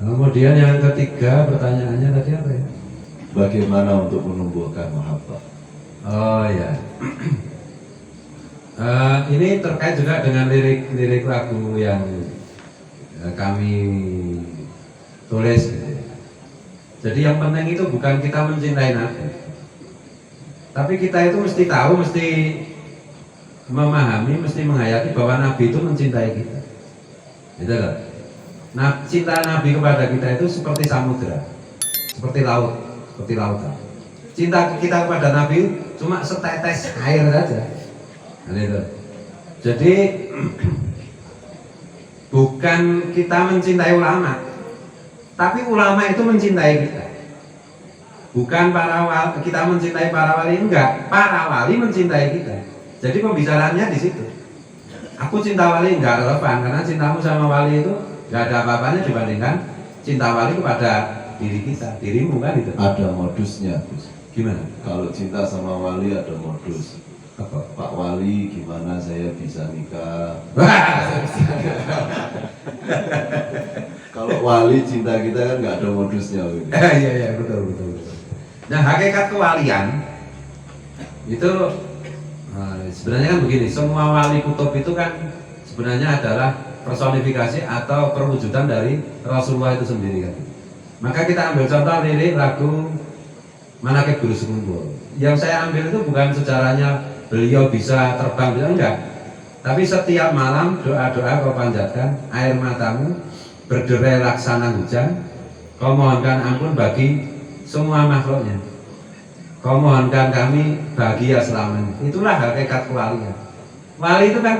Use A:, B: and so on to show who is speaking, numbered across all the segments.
A: Kemudian yang ketiga pertanyaannya tadi apa ya?
B: Bagaimana untuk menumbuhkan mahabbah?
A: Oh ya. Ini terkait juga dengan lirik lagu yang kami tulis. Jadi yang penting itu bukan kita mencintai Nabi, tapi kita itu mesti tahu, mesti memahami, mesti menghayati bahwa Nabi itu mencintai kita. Gitu loh. Nah, cinta Nabi kepada kita itu seperti samudra, seperti laut, seperti lautan. Cinta kita kepada Nabi cuma setetes air saja. Nah, itu. Jadi bukan kita mencintai ulama, tapi ulama itu mencintai kita. Bukan kita mencintai para wali, enggak. Para wali mencintai kita. Jadi pembicaraannya di situ. Aku cinta wali enggak relevan, karena cintamu sama wali itu enggak ada apa-apanya dibandingkan cinta wali kepada diri kita, dirimu kan itu.
B: Ada modusnya, Gus.
A: Gimana?
B: Kalau cinta sama wali ada modus.
A: Apa?
B: Pak Wali, gimana saya bisa nikah? Kalau wali cinta kita kan nggak ada modusnya.
A: Iya betul. Nah, hakikat kewalian itu sebenarnya kan begini, semua wali kutub itu kan sebenarnya adalah personifikasi atau perwujudan dari Rasulullah itu sendiri kan. Maka kita ambil contoh lirik lagu Manaqib Guru Sekumbul. Yang saya ambil itu bukan sejarahnya beliau bisa terbang, enggak. Tapi setiap malam doa-doa kau panjatkan, air matamu berderai laksana hujan, kau mohonkan ampun bagi semua makhluknya. Kau mohonkan kami bahagia selamanya. Itulah hakikat kewalian. Wali itu kan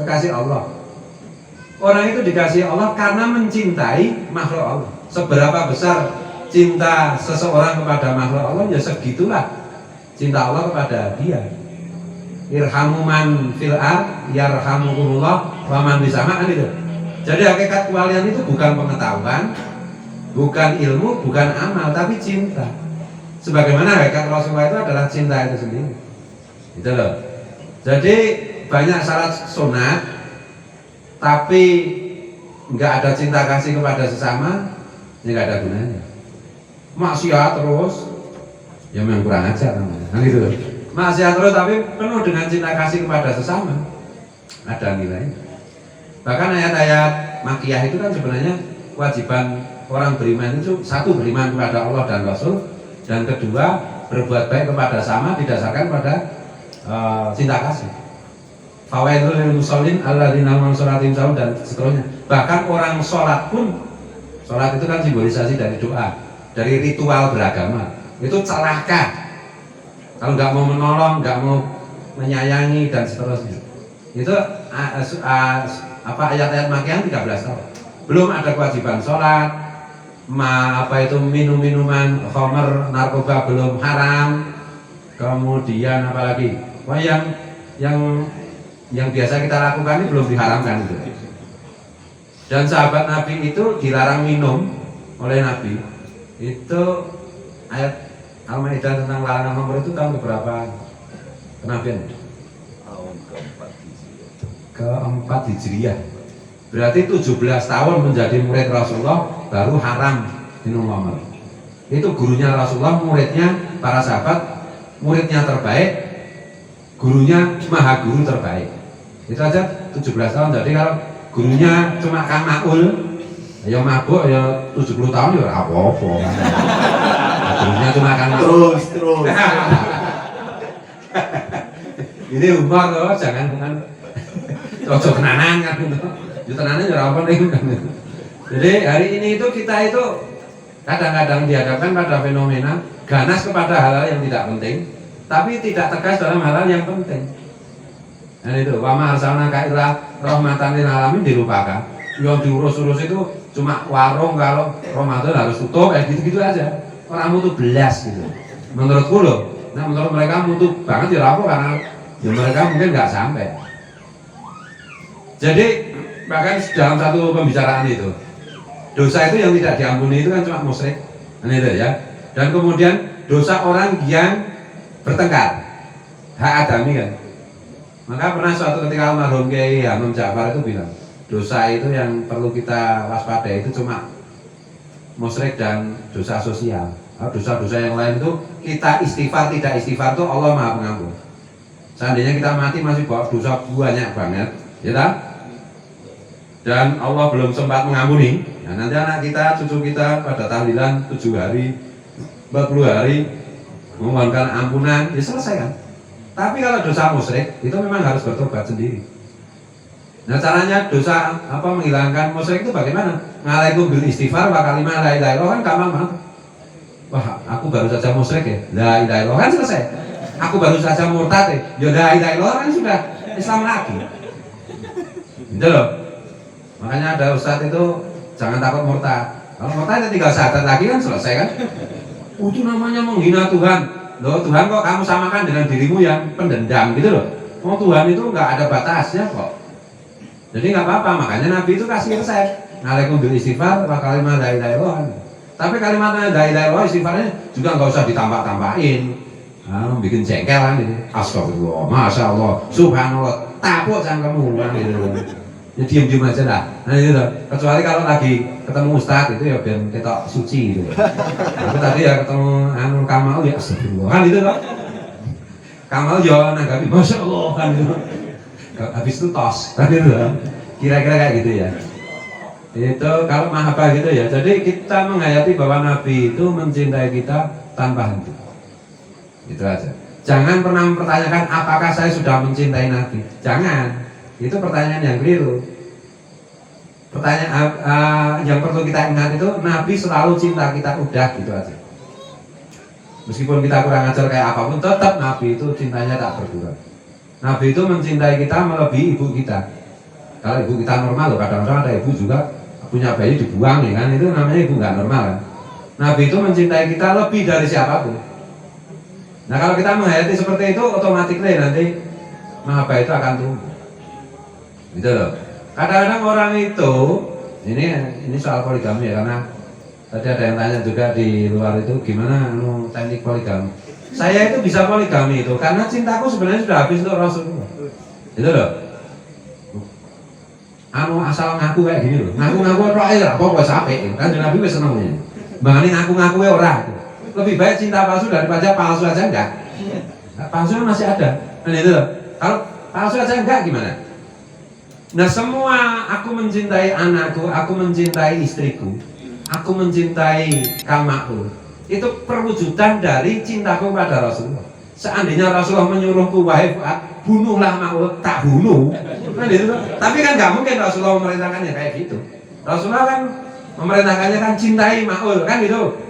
A: kekasih Allah. Orang itu dikasih Allah karena mencintai makhluk Allah. Seberapa besar cinta seseorang kepada makhluk Allah, ya segitulah cinta Allah kepada dia. Irhamu man fil ard yarhamukumullah wa man bisama, kan itu. Jadi hakikat kewalian itu bukan pengetahuan, bukan ilmu, bukan amal, tapi cinta. Sebagaimana hakikat Rasulullah itu adalah cinta itu sendiri. Gitu loh. Jadi banyak syarat sunat, tapi nggak ada cinta kasih kepada sesama, ya nggak ada gunanya. Maksiat terus, ya memang kurang ajar namanya. Kan gitu loh. Maksiat terus tapi penuh dengan cinta kasih kepada sesama, ada nilainya. Bahkan ayat-ayat makiyah itu kan sebenarnya kewajiban orang beriman itu, satu, beriman kepada Allah dan Rasul, dan kedua berbuat baik kepada sama didasarkan pada cinta kasih. Fawaidul lil musallin alladzina hum sholatim sahun, dan seterusnya. Bahkan orang sholat pun, sholat itu kan simbolisasi dari doa, dari ritual beragama. Itu celaka kalau nggak mau menolong, nggak mau menyayangi dan seterusnya. Itu ayat-ayat makiyah 13 tahun. Belum ada kewajiban sholat, minum-minuman khamr, narkoba belum haram. Kemudian apalagi? Wah, yang biasa kita lakukan ini belum diharamkan itu. Dan sahabat Nabi itu dilarang minum oleh Nabi. Itu ayat Al-Maidah tentang larangan khamr itu tahun keberapa kenabian?
B: Tahun keempat Hijriah.
A: Keempat Hijriah. Berarti 17 tahun menjadi murid Rasulullah baru haram minum khamr. Itu gurunya Rasulullah, muridnya para sahabat, muridnya terbaik, gurunya maha guru terbaik. Itu aja 17 tahun. Jadi kalau gurunya cuma Kang Maul, ya mabuk ya 70 tahun ya apa-apa. Gurunya cuma Kang Maul.
B: Terus.
A: Ini humor loh, jangan cocok tenanan kan gitu. Yo tenanan ya apa nih kan. Jadi hari ini itu kita itu kadang-kadang dihadapkan pada fenomena ganas kepada hal-hal yang tidak penting, tapi tidak tegas dalam hal-hal yang penting. Dan itu wama arsalnaka illa rahmatan lil alamin dilupakan. Yang diurus-urus itu cuma warung, kalau Ramadan harus tutup, gitu-gitu aja. Orang mutu belas gitu. Menurutku loh. Nah, menurut mereka mutu banget ya apa, karena ya mereka mungkin nggak sampai. Jadi bahkan dalam satu pembicaraan itu, dosa itu yang tidak diampuni itu kan cuma musyrik, itu ya. Dan kemudian dosa orang yang bertengkar, hak adami kan. Maka pernah suatu ketika almarhum Kiai Hamam Ja'far itu bilang, dosa itu yang perlu kita waspadai itu cuma musyrik dan dosa sosial. Dosa-dosa yang lain itu kita istighfar tidak istighfar itu Allah Maha Pengampun. Seandainya kita mati masih bawa dosa banyak banget, ya tak? Dan Allah belum sempat mengampuni. Nah, nanti anak kita, cucu kita pada tahlilan 7 hari, 40 hari memohonkan ampunan, ya selesai kan? Tapi kalau dosa musyrik itu memang harus bertobat sendiri. Nah caranya dosa menghilangkan musyrik itu bagaimana? Ngalaikum bil istighfar wa kalimah la ilaha illallah kan gampang banget. Wah, aku baru saja musyrik ya, la ilaha illallah kan selesai. Aku baru saja murtad ya, la ilaha illallah kan sudah Islam lagi. Gitu loh. Makanya ada ustadz itu jangan takut murtad. Kalau murtad ya tinggal syahadat lagi kan selesai kan? Itu namanya menghina Tuhan. Loh Tuhan kok kamu samakan dengan dirimu yang pendendam gitu loh. Oh Tuhan itu nggak ada batasnya kok. Jadi nggak apa-apa, makanya Nabi itu kasih resep. Alaikum bil istighfar wa kalimat la ilaha illallah. Tapi kalimat la ilaha illallah istighfarnya juga nggak usah ditambah-tambahin. Bikin jengkel kan gitu. Astagfirullah, masya Allah, subhanallah, tapuk cangkemmu kan gitu. Ya diem-diem aja lah. Nah itu loh. Kecuali kalau lagi ketemu ustadz itu ya biar kita suci gitu. Tapi tadi ya ketemu Kamal ya astagfirullah kan itu loh. Kamal ya nanggapi masya Allah kan gitu. Habis itu tos kan itu loh. Kira-kira kayak gitu ya. Itu kalau mahabbah gitu ya. Jadi kita menghayati bahwa Nabi itu mencintai kita tanpa henti. Itu aja. Jangan pernah mempertanyakan apakah saya sudah mencintai Nabi. Jangan. Itu pertanyaan yang keliru. Pertanyaan yang perlu kita ingat itu Nabi selalu cinta kita, udah gitu aja. Meskipun kita kurang ajar kayak apapun, tetap Nabi itu cintanya tak berkurang. Nabi itu mencintai kita melebihi ibu kita. Kalau ibu kita normal loh, kadang-kadang ada ibu juga punya bayi dibuang ya kan, itu namanya ibu nggak normal kan. Nabi itu mencintai kita lebih dari siapapun. Nah kalau kita menghayati seperti itu, otomatis nanti mahabbah itu akan tumbuh. Gitu loh. Kadang-kadang orang itu ini soal poligami ya, karena tadi ada yang tanya juga di luar itu gimana teknik poligami. Saya itu bisa poligami itu karena cintaku sebenarnya sudah habis untuk Rasulullah. Gitu loh. Asal ngaku kayak gini loh. Ngaku-ngaku roh ya, apa sampai kan Nabi wis seneng ini. Mbangane ngaku-ngaku ora. Lebih baik cinta palsu daripada palsu aja enggak. Nah, palsu masih ada. Nah itu loh. Kalau palsu aja enggak gimana? Nah semua aku mencintai anakku, aku mencintai istriku, aku mencintai Kang Makul. Itu perwujudan dari cintaku pada Rasulullah. Seandainya Rasulullah menyuruhku, wahai Fuad, bunuhlah Makul, tak bunuh. Nah, gitu. Tapi kan nggak mungkin Rasulullah memerintahkannya kayak gitu. Rasulullah kan memerintahkannya kan cintai Makul, kan gitu.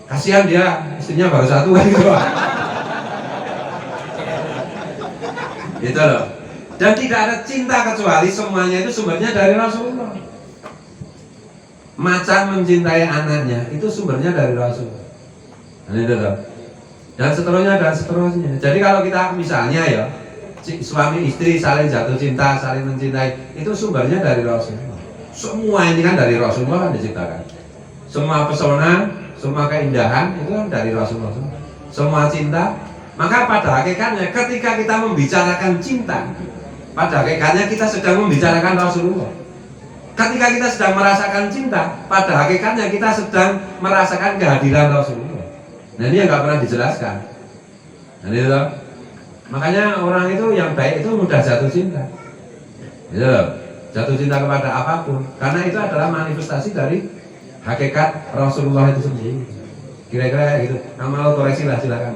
A: Kasihan dia, istrinya baru satu kan gitu. Gitu loh. Dan tidak ada cinta kecuali semuanya itu sumbernya dari Rasulullah. Macan mencintai anaknya itu sumbernya dari Rasulullah. Nah, itu loh. Dan seterusnya dan seterusnya. Jadi kalau kita misalnya ya suami istri saling jatuh cinta, saling mencintai, itu sumbernya dari Rasulullah. Semua ini kan dari Rasulullah kan diciptakan. Semua pesona, semua keindahan itu kan dari Rasulullah. Semua cinta. Maka pada hakikatnya ketika kita membicarakan cinta, pada hakikatnya kita sedang membicarakan Rasulullah. Ketika kita sedang merasakan cinta, pada hakikatnya kita sedang merasakan kehadiran Rasulullah. Nah ini yang nggak pernah dijelaskan. Nah itu loh. Makanya orang itu yang baik itu mudah jatuh cinta. Gitu loh. Jatuh cinta kepada apapun. Karena itu adalah manifestasi dari hakikat Rasulullah itu sendiri. Kira-kira gitu. Nama koreksi lah silakan.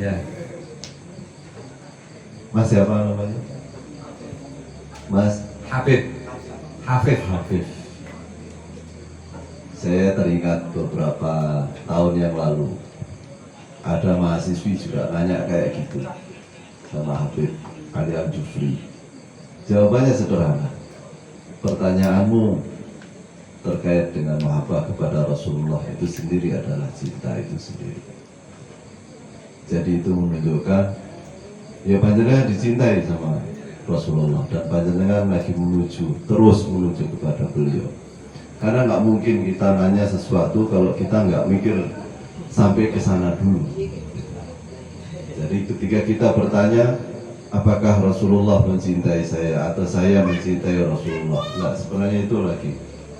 A: Ya.
B: Mas siapa namanya? Mas
A: Habib. Hafif.
B: Hafif. Saya teringat beberapa tahun yang lalu ada mahasiswi juga nanya kayak gitu sama Habib Ali Al-Jufri. Jawabannya sederhana. Pertanyaanmu terkait dengan mahabbah kepada Rasulullah itu sendiri adalah cinta itu sendiri. Jadi itu menunjukkan ya panjenengan dicintai sama Rasulullah dan panjenengan lagi terus menuju kepada beliau. Karena nggak mungkin kita nanya sesuatu kalau kita nggak mikir sampai ke sana dulu. Jadi ketika kita bertanya apakah Rasulullah mencintai saya atau saya mencintai Rasulullah, nggak, sebenarnya itu lagi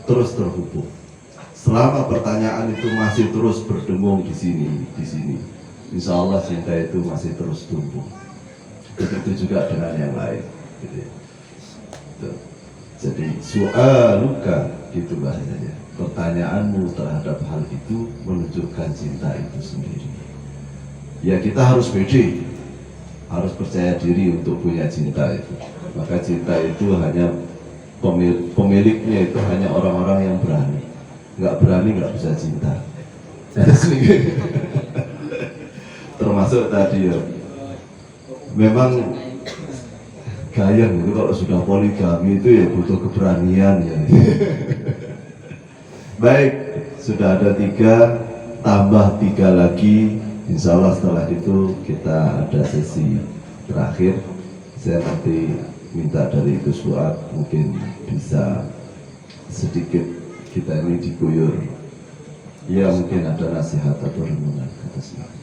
B: terus terhubung. Selama pertanyaan itu masih terus berdengung di sini, insya Allah cinta itu masih terus tumbuh. Begitu juga dengan yang lain. Gitu ya. Tuh. Jadi soaluka gitu bahasanya. Pertanyaanmu terhadap hal itu menunjukkan cinta itu sendiri. Ya kita harus pede, harus percaya diri untuk punya cinta itu. Maka cinta itu hanya pemiliknya itu hanya orang-orang yang berani. Nggak berani nggak bisa cinta. Termasuk tadi ya, memang gayeng itu kalau sudah poligami itu ya butuh keberanian ya. Baik, sudah ada 3, tambah 3 lagi. Insya Allah setelah itu kita ada sesi terakhir. Saya nanti minta dari Gus Fuad mungkin bisa sedikit kita ini diguyur. Ya mungkin ada nasihat atau renungan atas ini.